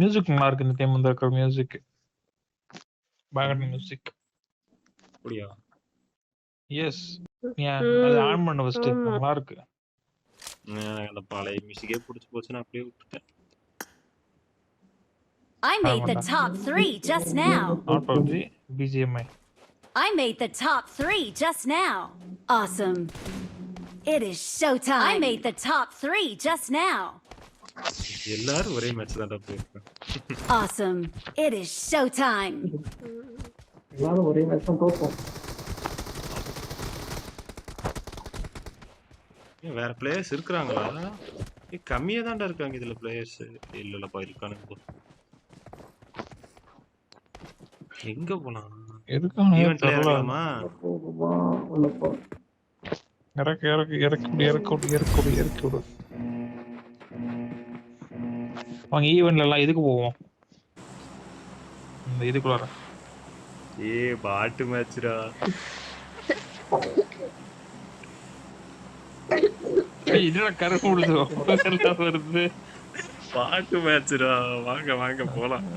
Music நல்லா இருக்கு இந்த டைம் இருக்கிற மியூசிக். Background music. அப்படியா? எஸ். நீ அது ஆன் பண்ண ஃபர்ஸ்ட். நல்லா இருக்கு. அந்த பழைய மியூசிக்கே பிடிச்சி போச்சுன்னா அப்படியே விட்டுட்டேன். I made the top 3 just now. Not PUBG, BGMI. I made the top 3 just now. Awesome. It is showtime. I made the top 3 just now. எல்லாரும் ஒரே மேட்ச் தான் போயிருக்காங்க. Awesome. It is showtime. எல்லாரும் ஒரே மேட்ச் தான் தோப்போம். வேற players இருக்காங்களா? கம்மியா தான்டா இருக்காங்க இதுல பிளேயர்ஸ். இல்லப்பா இருக்கானுங்க. எங்க போலாம்? இருக்கானே தெரியலமா. உள்ளப்போ இறக்கு. வாங்க ஈவென்ட்ல எல்லாம் இதுக்கு போவோம். இந்த இதுக்குள்ள. பாட்டு மேட்ச்டா. இதுல கருப்பு வருது. பாட்டு மேட்ச்டா. வாங்க போலாம்.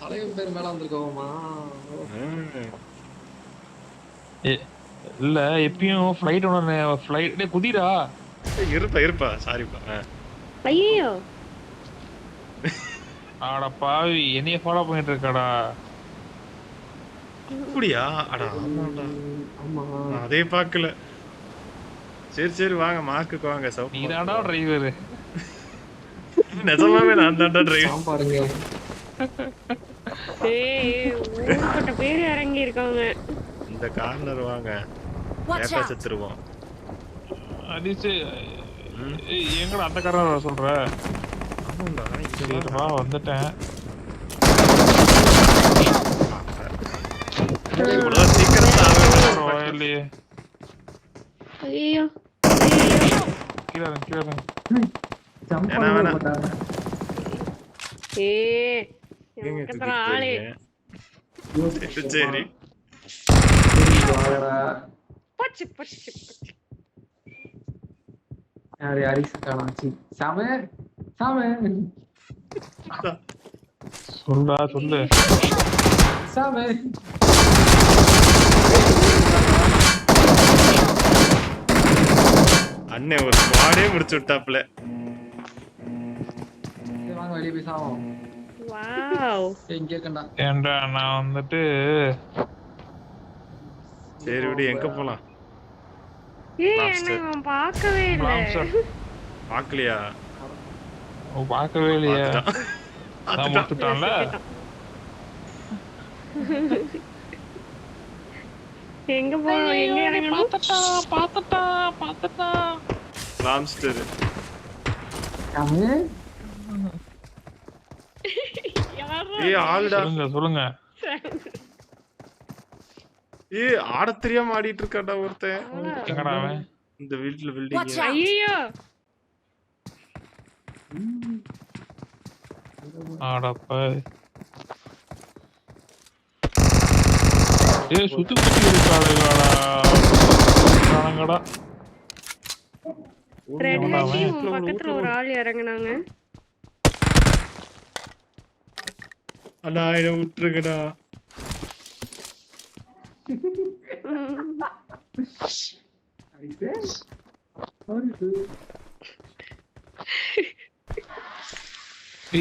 தலைவன் பேர் மேல வந்திருக்கோமா? இல்ல எப்பயும் ஃளைட் ஒன்னு ஃளைட் குதிரா. இருப்பா சாரிப்பா. ஐயோ ஆட பாவி என்னைய ஃபாலோ பண்ணிட்டு இருக்கடா. அப்படியா? அட ஆமாடா. ஆமா அதே பார்க்கல. சரி வாங்க மார்க்குக்கு வாங்க. நீதாடா டிரைவர். நிஜமாவே நான் தான்டா டிரைவர். பாருங்க. ஊர்பட்ட பேர் இறங்கி இருக்காங்க. இந்த கார்னர் வாங்க. ஏப்பா செத்துருவோம். அதிச்சு எங்கடா அந்த கார்னர் சொல்ற? சரிப்பா வந்துட்டேன். சீக்கிரம் ஐயோ கீழே ஆளே. சரி சொல்லு அண்ணே ஒரு ஸ்குவாடே முடிச்சு விட்டாப்ல. வாங்க வெளிய போய் சாவோம். வாவ் எங்க இருக்கடா? ஏண்டா நான் வந்துட்டு சரி விடு எங்க போலாம்? என்ன பார்க்கவே இல்ல. பார்க்கலையா? பார்க்கவே இல்லையா? நான் முட்டுட்டான்ல. எங்க போறோம்? எங்க இறங்கணும்? பாத்துட்டா லாம்ஸ்டர். ஆளுடா. சொல்லுங்க. ஆட தெரியாம ஆடிட்டு இருக்காடா ஒருத்தன். எங்கடா அவன்? இந்த வீட்ல பில்டிங். ஐயோ ஆடப்பா. சுத்தி இருக்காடா. பக்கத்துல ஒரு ஆள் இறங்குனாங்க. அண்ணா இதை விட்டுருங்கடா.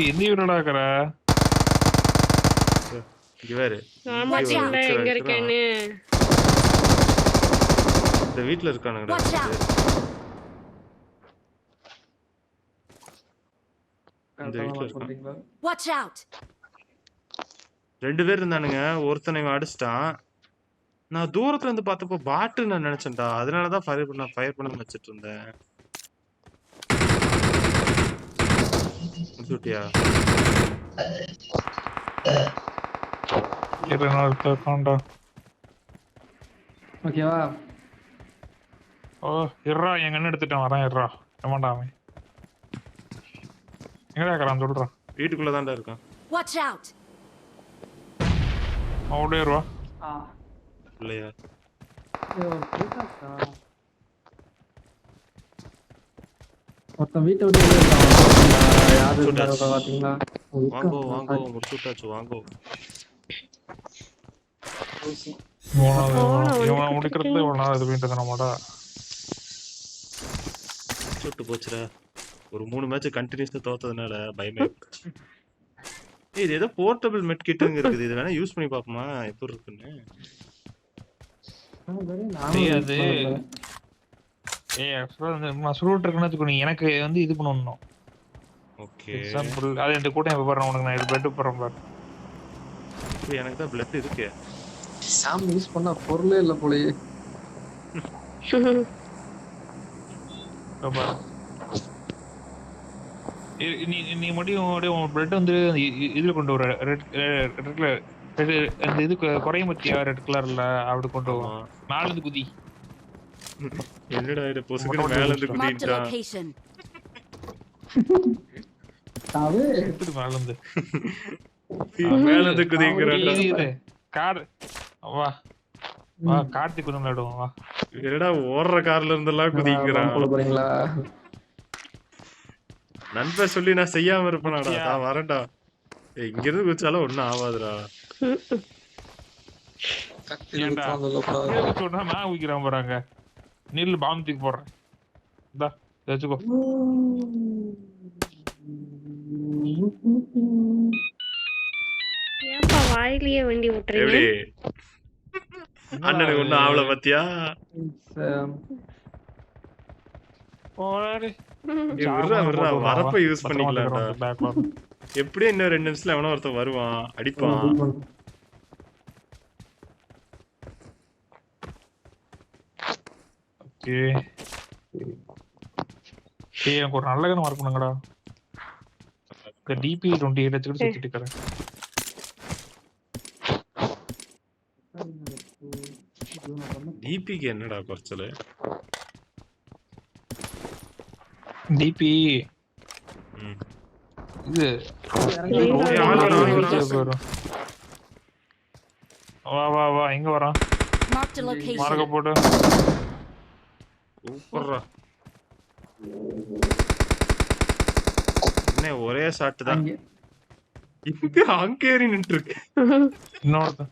எந்த வீடா இருக்கற? இங்க வேற. ஆமா சின்ன எங்க இருக்கேன்னு. இந்த வீட்ல இருக்கானுங்கடா. இந்த வீட்ல இருக்காங்க. Watch out. ரெண்டு பேர் இருந்தானுங்க. ஒருத்தனை அடிச்சிட்டான். நான் தூரத்துல இருந்து பார்த்தப்போ பாட்டு நான் நினைச்சேன்டா. அதனால தான் ஃபயர் பண்ண வச்சிட்டு இருந்தேன். சுட்டியா? ஓகேவா? ஓ இறா எங்க அண்ணன் எடுத்துட்டான் வரேன் இறா. ஏமாடா அவன். எங்கடா இருக்கறான் சொல்றா. வீட்டுக்குள்ள தான்டா இருக்கான். Watch out. ஓடே வா. இல்லையா? ஒருத்தன் வீட்டை விட்டு வெளியே இருக்கான். யாரு இருந்தாங்க சுட்டாச்சு. பாத்தீங்களா? வாங்கோ வாங்கோ முடிச்சுட்டாச்சு வாங்கோ. இவனை முடிக்கிறது இவ்வளவு நாள் இது பண்ணிட்டு நம்மடா. சுட்டு போச்சுடா. ஒரு 3 மேட்ச் கண்டினியூஸா தோத்ததுனால பயமே. இது ஏதோ போர்ட்டபிள் மெட் கிட்டுங்க இருக்குது. இது வேணா யூஸ் பண்ணி பாப்போமா எப்படி இருக்குன்னு. அது சுருட்டு இருக்குன்னு வச்சுக்கோ, எனக்கு வந்து இது பண்ணணும். ஓகே. எக்ஸாம்பிள் அது இந்த கூட்டம் எப்ப பாருங்க உனக்கு நான் இது பெட் போறேன் பாரு. எனக்கு தான் பிளட் இருக்கு. சாம் யூஸ் பண்ண பொருளே இல்ல போலயே. நீ மட்டும் உன் பிளட் வந்து இதுல கொண்டு வர ரெட்ல அந்த இது குறையும் பத்தியா ரெட் கலர்ல அப்படி கொண்டு வா. மேல இருந்து குதி. என்னடா இது பொசுக்கு மேல இருந்து Marked a குதிட்டா. location. தாவே எடுத்துட்டு மேல இருந்து மேல இருந்து குதிங்கறடா. கார் வா வா கார்த்திக் கொஞ்சம் விளையாடுவோம் வா. என்னடா ஓடுற கார்ல இருந்தெல்லாம் குதிங்கறான். போல போறீங்களா? நண்பன் சொல்லி நான் செய்யாம இருப்பேனாடா. நான் வரேன்டா. இங்க இருந்து குதிச்சாலும் ஒண்ணும் ஆகாதுடா. ஏன்டா சொன்னா நான் ஊக்கிறான் போறாங்க. நீர்ல பாம்பு தூக்கி போடுறேன். இந்தா வச்சுக்கோ. ஏன்பா வாயிலேயே வண்டி ஓட்டுறீங்க? எப்படி அண்ணனுக்கு ஒண்ணும் ஆவல பாத்தியா? போடாடி. விட்றா வரப்ப யூஸ் பண்ணிக்கலாம்டா. எப்படியும் இன்னும் 2 நிமிஷத்துல எவனோ ஒருத்தன் வருவான் அடிப்பான். ஓகே. எனக்கு ஒரு நல்ல கணம் இருக்கணுங்கடா. டிபி 28 வச்சுக்கிட்டு சுத்திட்டு இருக்கறேன். டிபிக்கு என்னடா குறைச்சல்? டிபி இது வா வா வா எங்க வரான்? Marked a location. மார்க்க போடு. சூப்பர்ரா. என்ன ஒரே ஷாட் தான். இங்க அங்கேறி நின்னு இருக்கு. இன்னொருத்தன்.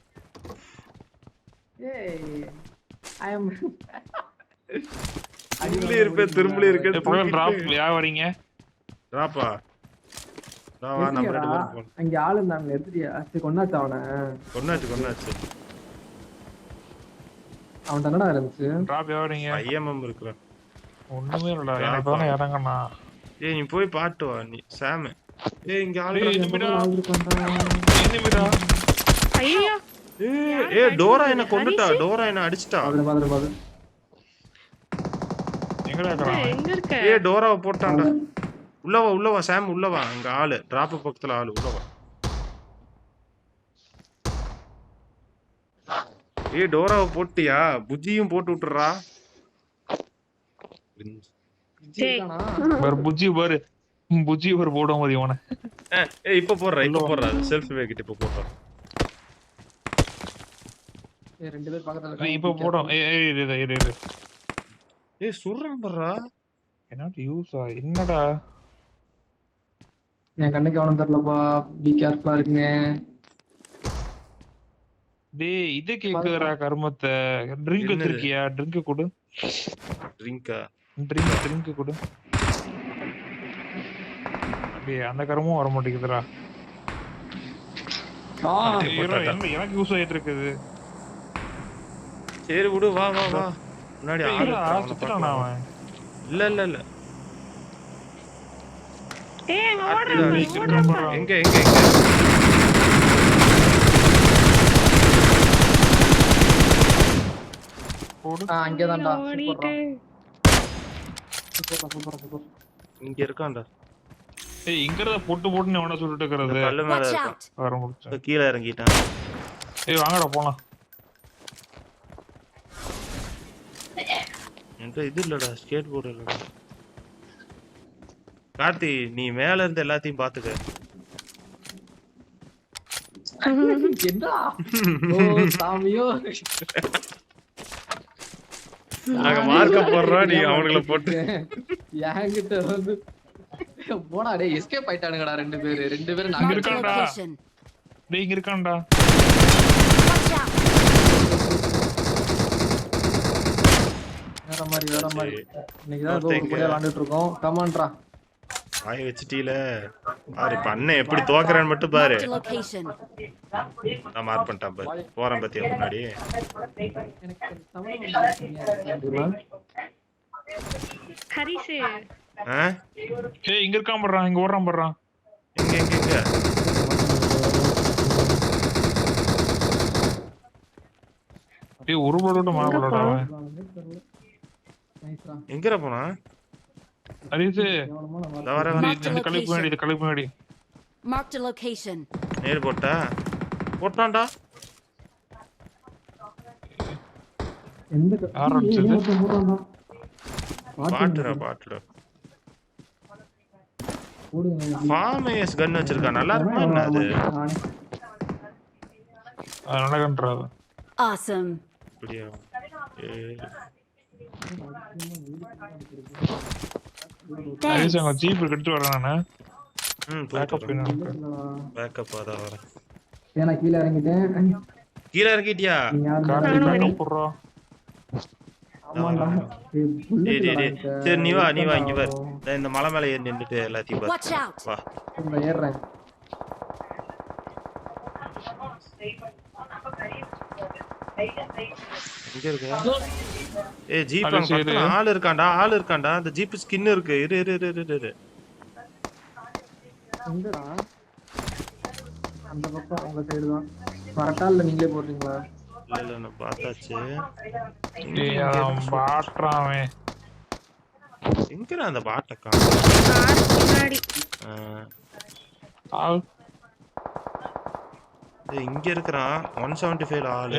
ஏய் ஐ அம் திரும்பலே இருக்க. புயல் டிராப் யா வரீங்க? டிராப்பா? வா வா நம்ம ரெண்டு பேரும் போலாம். அங்க ஆளு இருந்தாங்க எடுத்துட்டியா? சரி கொன்னாச்சு அவனை. கொன்னாச்சு. அவன் என்னடா இருந்துச்சு? டிராப் யா வரீங்க? ஐஎம்எம் இருக்குற. ஒண்ணுமே இல்லடா. எனக்கு தான இறங்கனா. ஏய் நீ போய் பாட்டு வா நீ சாம். ஏய் இங்க ஆளு எனிமிடா. ஐயோ ஏய் டோரா என்ன கொன்னுட்டா. டோரா என்ன அடிச்சிட்டா. பாத்து எங்கடா இருக்கறான்? எங்க இருக்க? ஏய் டோராவை போட்டான்டா. உள்ள வா சாம் உள்ள வா. அங்க ஆளு டிராப் பக்கத்துல ஆளு உள்ள வா. ஏய் டோராவை போட்டியா? புஜ்ஜியும் போட்டு விட்டுறா. வேற புஜ்ஜி பாரு. புஜ்ஜி ஒரு போட முடியும் அவனை. ஏய் இப்ப போடுறா. செல்ஃப் வேக்கிட்டு இப்ப போடுறா. ஏய் ரெண்டு பேர் பக்கத்துல இப்ப போடும். இரு. ஏய் சுர்றான் பர்றா. என்னடா யூஸா? என்னடா? என் கண்ணுக்கு அவனும் தெரியலப்பா. பி கேர்ஃபுல்லா இருக்குங்க. டேய் இது கேக்குறா கர்மத்தை. ட்ரிங்க் வச்சிருக்கியா? ட்ரிங்க் கொடு. ட்ரிங்கா? ட்ரிங்க் கொடு. டேய் அந்த கர்மம் வர மாட்டேங்குதுடா. எனக்கு யூஸ் ஆயிட்டு இருக்குது. சரி விடு வா முன்னாடி ஆளு சுத்துறானா அவன்? இல்ல ஏய் அங்க ஓடுறான். எங்க போடு. அங்கே தான்டா. ஓடிட்டே. சூப்பர். இங்க இருக்கான்டா. ஏய் இங்கறத போட்டு எவன சொல்லிட்டு இருக்கறது? கல்லு மேல Watch இருக்கான். out. வர முடிச்சு. கீழ இறங்கிட்டான். ஏய் வாங்கடா போலாம். என்கிட்ட இது இல்லடா ஸ்கேட் போர்டு இல்லடா. கார்த்தி நீ மேல இருந்து எல்லாத்தையும் பாத்துக்க. என்னடா? ஓ சாமியோ. நாங்க மார்க்க போடுறோம் நீ அவங்கள போட்டு என்கிட்ட வந்து போடா டேய் எஸ்கேப் ஆயிட்டானுங்கடா ரெண்டு பேரும் Marked a இருக்கான்டா. location. டேய் இங்க இருக்கான்டா. Watch out. வேற மாதிரி இன்னைக்கு தான் ஒரு கூட விளையாண்டுட்டு இருக்கோம். கமான்ட்ரா. வாய் வச்சிட்டீல. பாரு இப்ப அண்ணன் எப்படி தோக்குறான்னு மட்டும் பாரு. Marked a location. நான் மார்க் பண்ணிட்டேன் பாரு. போறேன் பத்தியா முன்னாடி. எனக்கு தமிழ் ஹரிஷ் ஏய் இங்க இருக்கான் பண்றான், இங்க ஓடுறான் பண்றான். எங்க டேய் ஒரு போட மாறலடா அவன். நைஸ்ரா. எங்கடா போனா? ஹரிஸ் இந்த வர இந்த கழுப்பு முன்னாடி, இந்த கழுப்பு முன்னாடி. Marked a location. நேர் போட்டான்டா. எந்த ஆரம்பிச்சது. பாட்டுடா. ஃபார்மேஸ் கன் வச்சிருக்கா. நல்லா இருக்குமா என்ன அது? நல்லா கண்ட்றாது. Awesome. அப்படியா? ஹரிஸ் அங்க ஜீப் எடுத்து வரேன் நானு. பேக்கப் பேக்கப் வேணும். பேக்கப் அதான் வரேன். ஏன்னா கீழே இறங்கிட்டேன். கீழே இறக்கிட்டியா? நீ யாரு கார்ல பேக்கப் போடுறா. ஆமாண்டா. டேய். சரி நீ வா இங்க பாரு. இந்த மலை மேல ஏறி நின்னுட்டு எல்லாத்தையும் Watch பாரு. out. வா. இந்த ஏறுறேன். இங்க இருக்கு. ஏய் ஜீப் அங்க பக்கத்துல ஆள் இருக்கான்டா. அந்த ஜீப் ஸ்கின் இருக்கு. இரு. எங்கடா? அந்த பக்கம் உங்க சைடு தான். கரெக்டா இல்ல நீங்களே போடுறீங்களா? இல்ல நான் பார்த்தாச்சு. டேய் அவன் பாட்றான் அவன். எங்கடா அந்த பாட்டை காருக்கு முன்னாடி ஆள் இங்க இருக்கிறான். 175 ஆளு.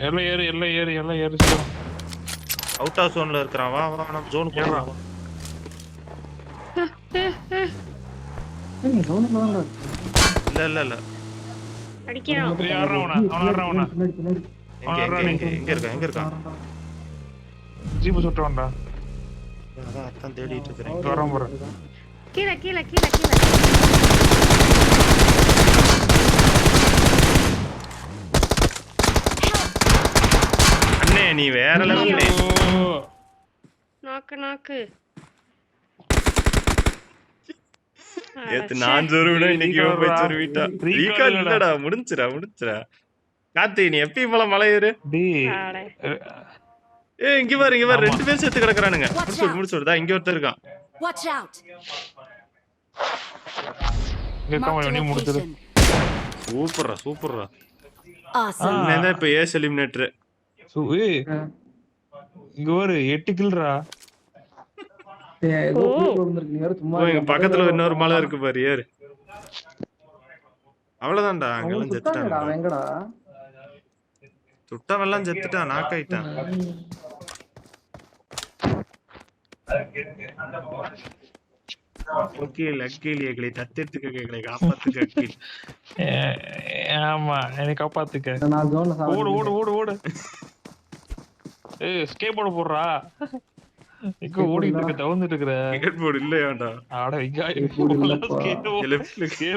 எல்லாம் ஏறு. அவுட் ஆஃப் ஜோன்ல இருக்கிறான். வா நம்ம ஜோனுக்கு போலாம். நீ கவனமா தான் இல்ல அடிக்கிறான். எங்க இருக்கான்? ஜீப் சுட்டுவான்டா. அதான் தேடிட்டு இருக்கிறேன். இங்க வரான் பாரு. கீழே அண்ணே நீ வேற லெவல். நாக்கு நேத்து நான் சொருவினா இன்னைக்கு இவன் போய் சொருவிட்டா. ரீகால் இல்லடா. முடிஞ்சுடா. கார்த்தி நீ எப்பயும் போல மலை ஏறு. டேய் இங்க பாரு 2 பேர் சேர்த்து கிடக்குறானுங்க. முடிச்சுடுதா. இங்க ஒருத்தர் இருக்கான். Watch out. இங்க Marked a நீ முடிச்சது. location. சூப்பர்ரா. Awesome. நான் இப்ப ஏஸ் எலிமினேட்டர். ஏய் இங்க ஒரு 8 கில்றா. ஏதோ வந்திருக்கு. நீ சும்மா இங்க பக்கத்துல இன்னொரு மலை இருக்கு பாரு. ஏறு. அவ்வளவுதான்டா. அங்கெல்லாம் செத்துட்டாங்க. எங்கடா? சுட்டவெல்லாம் செத்துட்டான். நாக் ஆயிட்டான். அக்கீலியகளை தத்தெடுத்துக்க கேட்கலை. காப்பாத்துக்க அக்கீல். ஆமா என்னை காப்பாத்துக்க. நான் ஜோன்ல ஓடு. ஏய் ஸ்கேட் போர்டு போடுறா. இங்க ஓடிட்டு இருக்க தவந்துட்டு இருக்கற. ஸ்கேட் போர்டு இல்லையாடா? அட இங்க ஸ்கேட்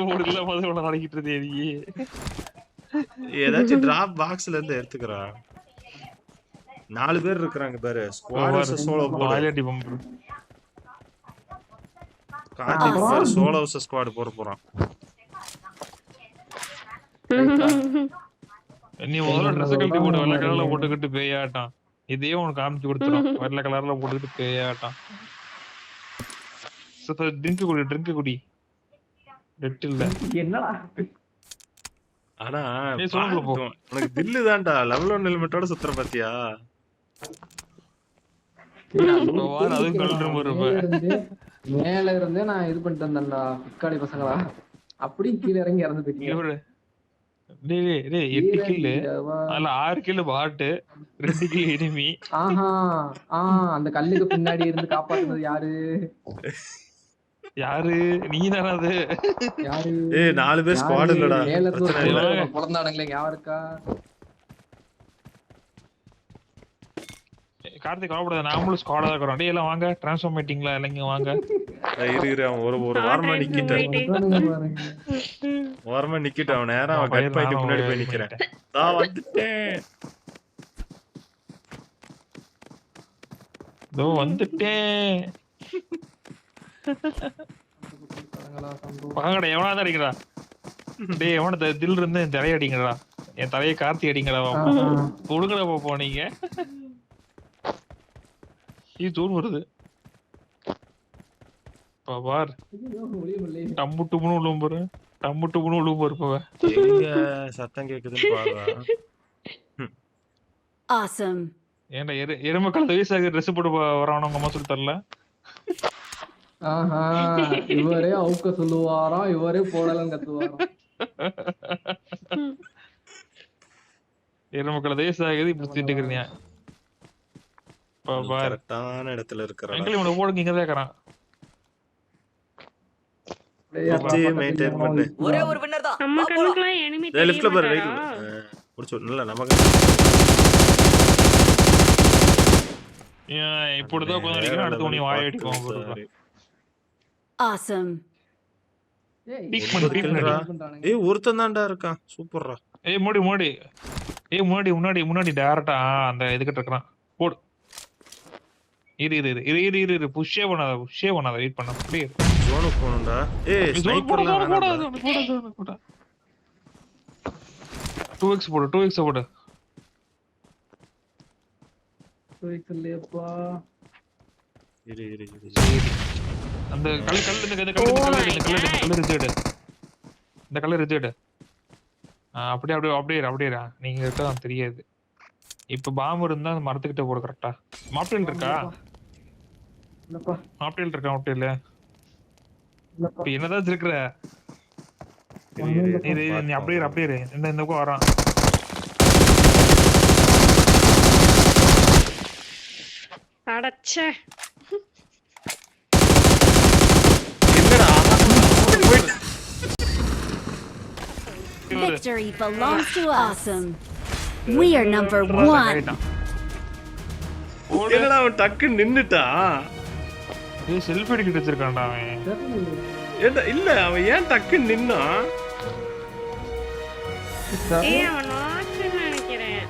போர்டு இல்ல மாதிரி நடக்கிட்டு இருந்தே நீ. ஏதாச்சும் டிராப் பாக்ஸ்ல இருந்து எடுத்துக்கறா. 4 பேர் இருக்காங்க பாரு. ஸ்குவாட் சோலோ போடு. ஆயிலடி பம்பர். கார்த்திக் பாரு சோலோ ஸ்குவாட் போறான். நீ முதல்ல ட்ரெஸ் கழட்டி போடு. வெள்ளை கலர்ல போட்டுக்கிட்டு பேயாட்டான். இதே உனக்கு காமிச்சு கொடுத்துரும். வெள்ளை கலர்ல போட்டுக்கிட்டு பேயாட்டான். ட்ரிங்க் குடி. டெட் இல்ல. என்னடா? ஆனா சொல்லுங்க போ. உனக்கு தில்லு தான்டா. லெவல் 1 ஹெல்மெட்டோட சுத்துற பாத்தியா? அதுவும் கலர் மேல இருந்தே நான் இது பண்ணிட்டு வந்தேன்டா. பிக்காளி பசங்களா அப்படி கீழே இறங்கி இறந்து போயிட்டீங்க. டேய் 8 கில்லு. அதுல 6 கில்லு பாட்டு, 2 கில்லு எனிமி. அந்த கல்லுக்கு பின்னாடி இருந்து காப்பாத்துனது யாரு? நீதானா அது? யாரு? 4 பேர் ஸ்குவாட் இல்லடா. மேல பொளந்தானுங்களே யாருக்கா? கார்த்திக் கவலைப்படாத, நாமளும் ஸ்குவாடா தான் இருக்கிறோம். டேய் எல்லாம் வாங்க, ட்ரான்ஸ்ஃபார்ம் மீட்டிங்ல இல்லைங்க வாங்க. இரு அவன் ஒரு வாரமா நிக்கிட்டேன். இவனுங்க பாருங்க. ஓரமா நிக்கிட்டு அவன் நேரா அவன் கட் பாயிண்ட் முன்னாடி போய் நிக்கிறேன். நான் வந்துட்டேன். இதோ வந்துட்டேன். பசங்களா, சந்தோஷம். பகங்கடா எவனா தான் அடிக்கிறா. டேய் எவன தில் இருந்து என் தலையை அடிங்கடா. என் தலையை கார்த்தி அடிங்கடா. கொடுங்கடா பாப்பா நீங்க. இது தூண் வருது. பார் ஐயோ, ஒளிய முடியலையே. டம்மு டும்னு விழுவும் பாரு. டம்மு டும்னு விழுவும் பாரு இப்ப. எங்க சத்தம் கேக்குதுன்னு பாருடா. Awesome. ஏன்டா எருமை கலந்த வயசாக ட்ரெஸ் போட்டு வரானு உங்க அம்மா சொல்லி தரல. ஆஹா, இவரே அவுக்க சொல்லுவாராம், இவரே போடலன்னு கத்துவாராம். எருமை கலந்த வயசாகுது இப்படி திட்டு இருக்கிறீங்க. பார் கரெக்டான இடத்துல இருக்கிறான். அங்கிள் இவனை போடுங்க, இங்க தான் இருக்கிறான். டேய், அப்பா, வச்சு பக்கத்துல maintain எவனோ பண்ணு. இருக்குடா. ஒரே ஒரு வின்னர் தான். நம்ம கண்ணுக்குலாம் enemy டேய் தெரிய லெஃப்ட்ல பாரு, மாட்டாரா? ரைட்ல. புடிச்சு இல்ல நமக்கு இப்படிதான் கொஞ்சம் அடிக்கிறேன், அடுத்து உனி வாய் அடிக்கும் பாரு. Awesome. ஏய், பீக் பண்ணு, பீக் இருக்குடா. பண்ணு. பண்றானுங்க. ஏய் ஒருத்தன் தான்டா இருக்கான். சூப்பர்ரா. ஏய் முன்னாடி ஏய் முன்னாடி டைரக்டா அந்த இதுகிட்ட இருக்கான். போடு. இரு புஷ்ஷே பண்ணாத வெயிட் பண்ண. அப்படியே ஜோனுக்கு போணும்டா. ஏய் ஸ்னைப்பர்லாம் வேணாம்டா. போட. 2x போடு. 2x இல்லையேப்பா. இரு. அந்த கல்லு இந்த கலர் ரிஜெக்ட். அப்படியே நீங்க இருக்கதான் தெரியாது. இப்ப பாம்பு இருந்தா அந்த மரத்துக்கிட்ட போடு கரெக்டா. மாப்டேல் இருக்கா? இல்லப்பா, மாப்டேல் இல்ல. இல்லப்பா. இப்ப என்னதான் இருக்கிற? ஒண்ணும் இல்லப்பா. நீ அப்படியே இந்த பக்கம் வரான். அடச்சே. என்னடா? Victory belongs to us. Awesome. We are number 1. என்னடா அவன் டக்குன்னு நின்னுட்டான். ஏய் செல்ஃபி எடுக்கிட்டு வச்சிருக்கான்டா அவன். ஏன்டா இல்ல அவன் ஏன் டக்குன்னு நின்னான்? ஏய் அவன் நாக்குன்னு நினைக்கிறேன்.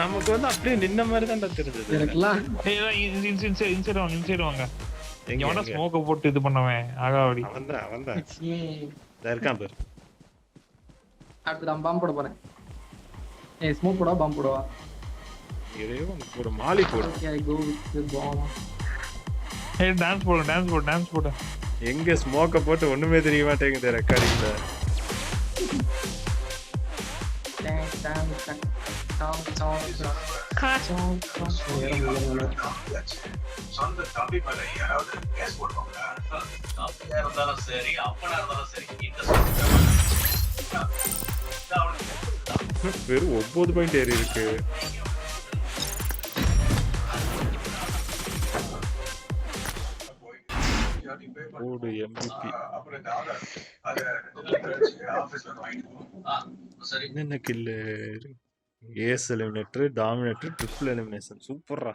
நமக்கு வந்து அப்படியே நின்ன மாதிரி தான்டா தெரிஞ்சது. எனக்குலாம் ஏய் இன்சைட் வாங்க. எங்க எவனா ஸ்மோக்க போட்டு இது பண்ணவன் ஆகாவடி. அவன்தான் ஏய், இதா இருக்கான் பாரு. அடுத்து நான் பாம்பு போட போறேன். ஏய், ஸ்மோக் போடவா, பாம்பு போடவா? இதே ஒரு மாலி போடு. Okay, I go with the bomb. ஏய் டான்ஸ் போடு. எங்க ஸ்மோக்க போட்டு ஒண்ணுமே தெரிய மாட்டேங்குது ரெக்கார்டிங்ல. சொந்த தம்பி மேல யாராவது கேஸ் போடுவாங்களா? தம்பியா இருந்தாலும் சரி, அப்பனா இருந்தாலும் சரி, இந்த வெறும் 9 பாயிண்ட் ஏறி இருக்கு. ஓடு MVP. என்ன kill? Ace eliminator, dominator, triple elimination. சூப்பர்ரா.